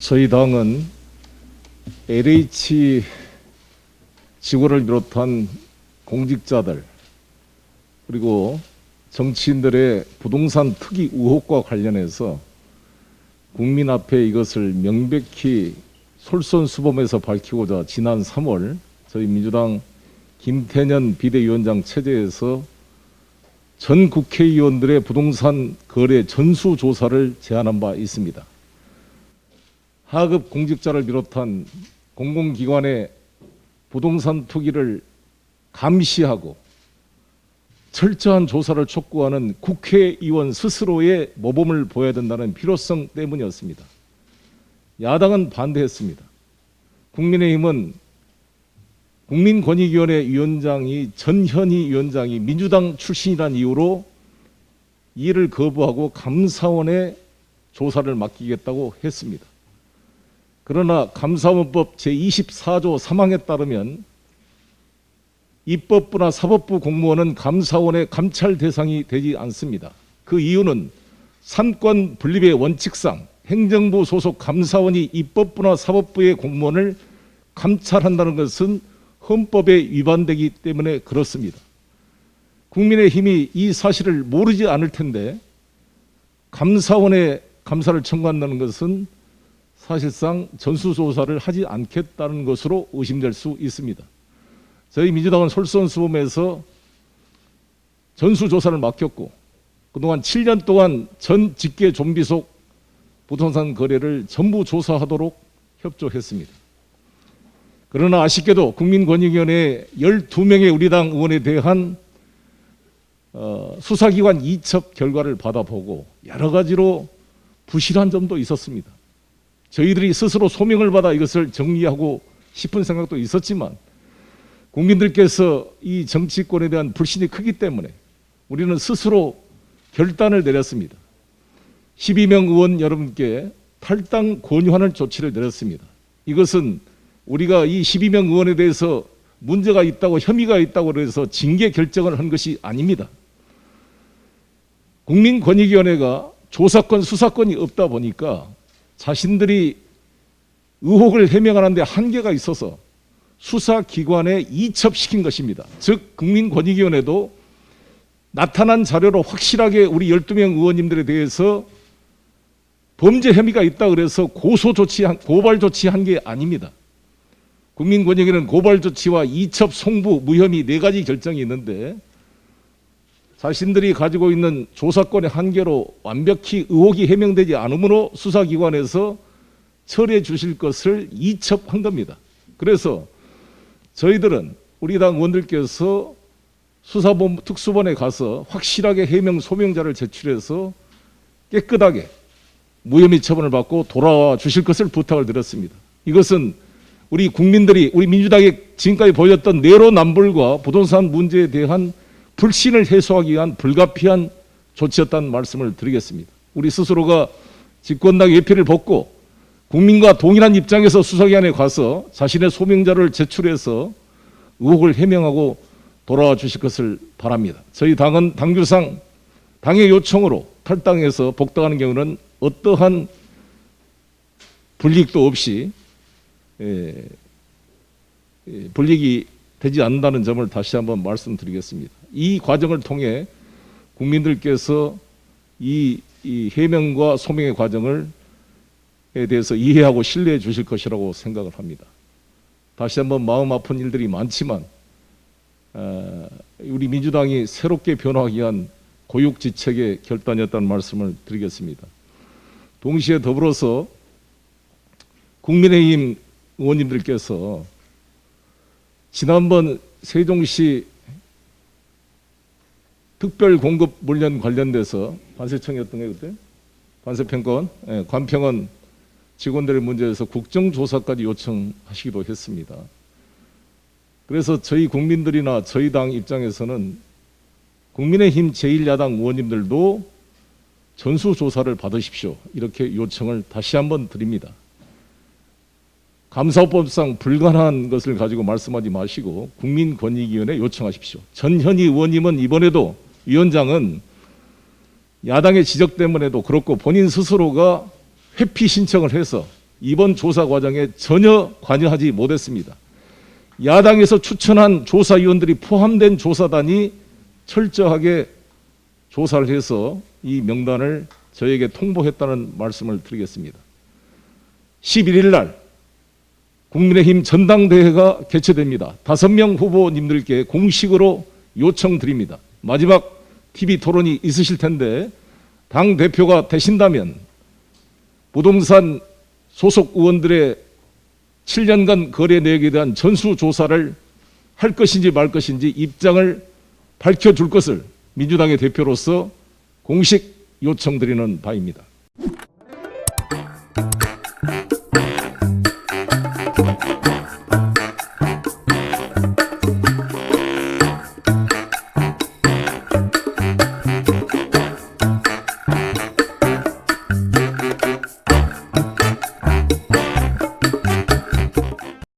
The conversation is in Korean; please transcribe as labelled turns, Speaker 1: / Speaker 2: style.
Speaker 1: 저희 당은 LH 직원을 비롯한 공직자들 그리고 정치인들의 부동산 투기 의혹과 관련해서 국민 앞에 이것을 명백히 솔선수범해서 밝히고자 지난 3월 저희 민주당 김태년 비대위원장 체제에서 전 국회의원들의 부동산 거래 전수조사를 제안한 바 있습니다. 하급 공직자를 비롯한 공공기관의 부동산 투기를 감시하고 철저한 조사를 촉구하는 국회의원 스스로의 모범을 보여야 된다는 필요성 때문이었습니다. 야당은 반대했습니다. 국민의힘은 국민권익위원회 위원장이 전현희 위원장이 민주당 출신이라는 이유로 이를 거부하고 감사원에 조사를 맡기겠다고 했습니다. 그러나 감사원법 제24조 3항에 따르면 입법부나 사법부 공무원은 감사원의 감찰 대상이 되지 않습니다. 그 이유는 삼권 분립의 원칙상 행정부 소속 감사원이 입법부나 사법부의 공무원을 감찰한다는 것은 헌법에 위반되기 때문에 그렇습니다. 국민의힘이 이 사실을 모르지 않을 텐데 감사원에 감사를 청구한다는 것은 사실상 전수조사를 하지 않겠다는 것으로 의심될 수 있습니다. 저희 민주당은 솔선수범해서 전수조사를 맡겼고 그동안 7년 동안 전 직계 좀비 속 부동산 거래를 전부 조사하도록 협조했습니다. 그러나 아쉽게도 국민권익위원회 12명의 우리 당 의원에 대한 수사기관 이첩 결과를 받아보고 여러 가지로 부실한 점도 있었습니다. 저희들이 스스로 소명을 받아 이것을 정리하고 싶은 생각도 있었지만 국민들께서 이 정치권에 대한 불신이 크기 때문에 우리는 스스로 결단을 내렸습니다. 12명 의원 여러분께 탈당 권유하는 조치를 내렸습니다. 이것은 우리가 이 12명 의원에 대해서 문제가 있다고 혐의가 있다고 해서 징계 결정을 한 것이 아닙니다. 국민권익위원회가 조사권, 수사권이 없다 보니까 자신들이 의혹을 해명하는 데 한계가 있어서 수사기관에 이첩시킨 것입니다. 즉 국민권익위원회도 나타난 자료로 확실하게 우리 12명 의원님들에 대해서 범죄 혐의가 있다 그래서 고발 조치한 게 아닙니다. 국민권익위는 고발 조치와 이첩, 송부, 무혐의 4가지 결정이 있는데 자신들이 가지고 있는 조사권의 한계로 완벽히 의혹이 해명되지 않으므로 수사기관에서 처리해 주실 것을 이첩한 겁니다. 그래서 저희들은 우리 당 의원들께서 수사본부 특수본에 가서 확실하게 해명 소명자를 제출해서 깨끗하게 무혐의 처분을 받고 돌아와 주실 것을 부탁을 드렸습니다. 이것은 우리 국민들이 우리 민주당이 지금까지 보여줬던 내로남불과 부동산 문제에 대한 불신을 해소하기 위한 불가피한 조치였다는 말씀을 드리겠습니다. 우리 스스로가 집권당 예표를 벗고 국민과 동일한 입장에서 수사기관에 가서 자신의 소명자를 제출해서 의혹을 해명하고 돌아와 주실 것을 바랍니다. 저희 당은 당규상 당의 요청으로 탈당해서 복당하는 경우는 어떠한 불이익도 없이 불이익이 되지 않는다는 점을 다시 한번 말씀드리겠습니다. 이 과정을 통해 국민들께서 이 해명과 소명의 과정을 대해서 이해하고 신뢰해 주실 것이라고 생각을 합니다. 다시 한번 마음 아픈 일들이 많지만 우리 민주당이 새롭게 변화하기 위한 고육지책의 결단이었다는 말씀을 드리겠습니다. 동시에 더불어서 국민의힘 의원님들께서 지난번 세종시 특별공급 물량 관련돼서 관세청이었던 게 그때 관세평가원, 관평원 직원들의 문제에서 국정조사까지 요청하시기도 했습니다. 그래서 저희 국민들이나 저희 당 입장에서는 국민의힘 제1야당 의원님들도 전수조사를 받으십시오. 이렇게 요청을 다시 한번 드립니다. 감사법상 불가능한 것을 가지고 말씀하지 마시고 국민권익위원회 요청하십시오. 전현희 의원님은 이번에도 위원장은 야당의 지적 때문에도 그렇고 본인 스스로가 회피 신청을 해서 이번 조사 과정에 전혀 관여하지 못했습니다. 야당에서 추천한 조사위원들이 포함된 조사단이 철저하게 조사를 해서 이 명단을 저에게 통보했다는 말씀을 드리겠습니다. 11일 날 국민의힘 전당대회가 개최됩니다. 5명 후보님들께 공식으로 요청드립니다. 마지막 TV 토론이 있으실 텐데 당대표가 되신다면 부동산 소속 의원들의 7년간 거래 내역에 대한 전수조사를 할 것인지 말 것인지 입장을 밝혀줄 것을 민주당의 대표로서 공식 요청드리는 바입니다.